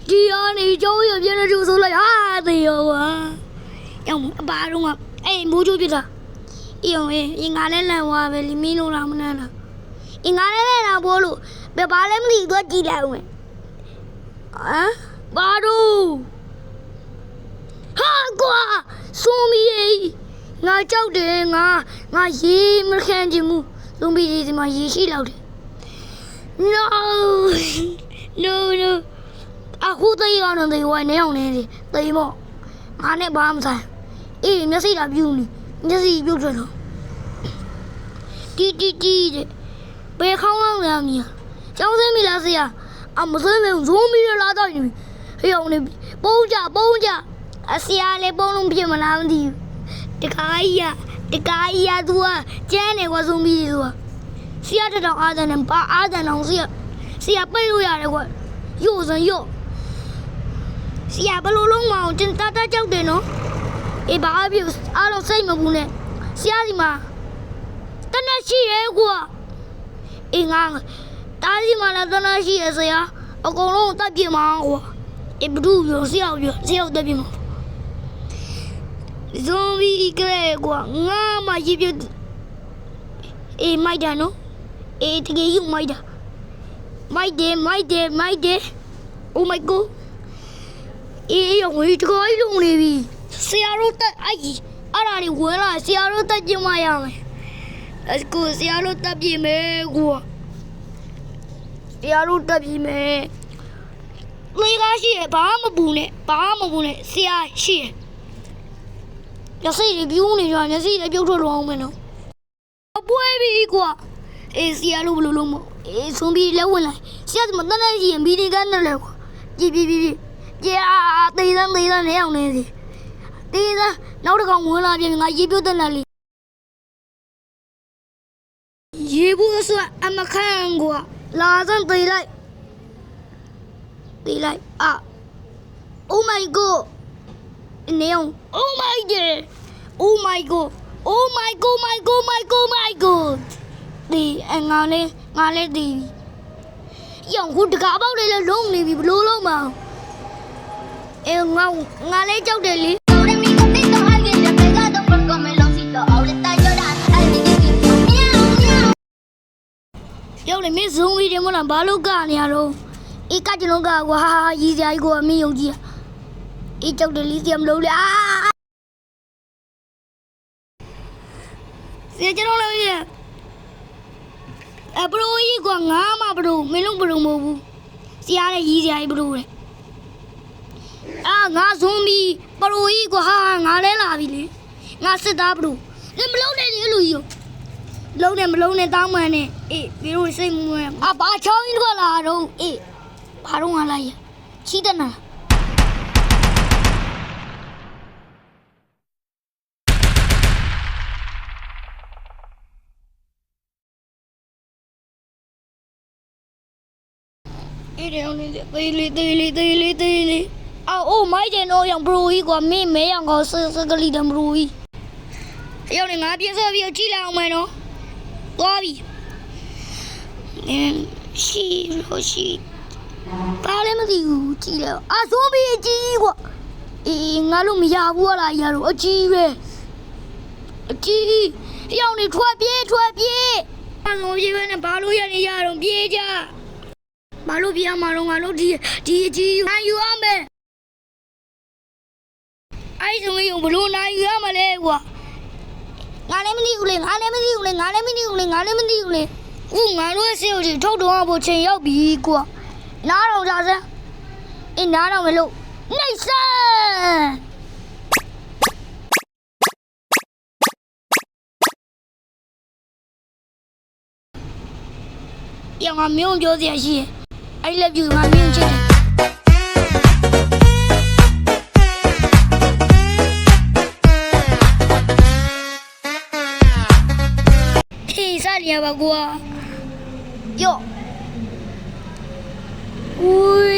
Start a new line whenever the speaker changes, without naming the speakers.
ဒီအနေကျောင်းရပြင်းနေသူဆိုလိုက်ဟာသေရောကွာရောင်အပါတော့ကအေးမိုးချိုးပြတာအေးရောအင်္ဂါနဲ့လန်သွားပဲလီမင်းလို့လားမနန်းလားအင်္ဂါနဲ့လန်တာဘောလို့ဘယ်ပါလဲမသိတော့ကြည့်လိုက်အောင်ဟမ်ဘာလို့ဟာကွာဆိုမီငါကြောက်တယ်ငါရေမခံချင်ဘူးလုံပြီးဒီမှာရေရှိလောက်တယ် no အခုတေးရအောင်တေးဝိုင်းနေအောင်နေတယ်တေးမို့ငါနဲ့ဘာမှမဆိုင်အေးမျက်စိလာပြူနေမျက်စိပြုတ်ထွက်တော့တီတဲ့ဘယ်ခေါင်းလောက်လဲမြင်ကျောင်းစင်းမိလားဆရာအမစင်းမဇုံးပြီးလာတော့နေဟေးအောင်နေပုံးကြအဆရာလည်းပုံးလုံးပြမလားမသိဘူးတခါကြီးရသူကကျန်းနေကွာဇုံးပြီးသူကဆရာတောင်အားတယ်နဲ့ပါအားတယ်အောင်ဆရာပိတ်လို့ရတယ်ကွာရို့စမ်းရို့ဆရာဘလို့လုံးမအောင်တင်တာကြောက်တယ်နော်အေးဘာဖြစ်အားလုံးစိတ်မပူနဲ့ဆရာဒီမှာတနက်ရှိရဲကွာအေးငါတားဒီမှာလည်းတနက်ရှိရဲဆရာအကုန်လုံးတက်ပြမှာကွာအေးဘဒူပြောဆရာတက်ပြမှာဇွန်ဘီကလေးကွာငါမှရပြအေးမိုက်တာနော်အေးတကယ်ယူမိုက်တာမိုက်တယ် oh my god အေးရောငွေတကောကြီးလုံးနေပြီဆရာတို့တက်အဲ့ဒါတွေဝဲလာဆရာတို့တက်ကြည့်မှရမယ် let's go ဆရာတို့တက်ပြီမယ်ကွာဆရာတို့တက်ပြီမယ်လေကားရှိရဘာမှမပူနဲ့ဆရာရှိရမျက်စိတွေပြူးနေကြမျက်စိတွေပြုတ်ထွက်လို့အောင်မယ်နော်အပွဲပြီကွာအေးဆရာတို့ဘလို့လုံးမအေးဆုံးပြီးလက်ဝင်လိုက်ဆရာကမတန်းနေရင်ဘီဒီကန်နဲ့လေကွာကြည်ကြာတေးနေအောင်နေစီတေးနောက်တစ်ကောင်ဝင်လာပြန်ငါရေပြုတ်တက်လာလေရေဘူးဆိုအမခံကွာလာစမ်းတေးလိုက်အာ oh my god နေအောင် oh my god ဒီငါလေးဒီရောင်ခုတကားပေါက်လေးလုံးနေပြီဘလို့လုံးမအောင်အေးငါလေးကြောက်တယ်လေရောက်လေမင်းဇုံးပြီးတယ်မလားဘာလို့ကနေရတော့အေးကကျွန်တော်ကကွာဟာရီစရာကြီးကိုမင်းယုံကြည်အေးကြောက်တယ်လီစီမလို့လေဆရာကျွန်တော်လည်းရဘရိုကြီးကငါမှဘရိုမင်းလုံးဘရိုမဟုတ်ဘူးဆရာလည်းရီးစရာကြီးဘရိုလေငါဇွန်ဘီဘရိုကြီးကဟာငါလဲလာပြီလေငါစစ်သားဘရိုမလုံးနဲ့လေလူကြီးမလုံးနဲ့တောင်းမှန်နဲ့အေးပြီးတော့စိတ်မဝင်ဘာချောင်းကြီးကလာတော့အေးဘာတော့ငါလိုက်ရချီးတနာအေးရောင်းနေသေးလေးအိုးမိုက်တယ်နော်ရောင်ဘရိုကြီးကွာမင်းမဲရောင်ကောစကလီတံဘရိုကြီးရောင်နေငါပြည့်စောပြီးကြည့်လိုက်အောင်မယ်နော်သွားပြီရှိဘာလဲမသိဘူးကြည့်လိုက်ဇွန်ဘီအကြီးကွာအေးငါလို့မရဘူးလားရတော့အကြီးပဲရောင်နေထွက်ပြေးအလုံးပြေးပဲနဲ့ဘာလို့ရနေရတော့ပြေးကြဘာလို့ပြမှာတော့ငါတို့ဒီအကြီးယူရမယ်အဲ့ဒီဆိုရင်ဘလို့နိုင်ယူရမလဲကွာငါလည်းမသိဘူးလေဦးငါတို့ဆေးကိုထုတ်တော့ဖို့ချိန်ရောက်ပြီကွာနားတော့ကြစမ်းအေးနားတော့မလို့နှိမ့်စမ်းရောင်ငါမျိုးပြောစရာရှိရဲ့I love you ငါမြင်ချင်ဟေးစားရပါကွာယောဦး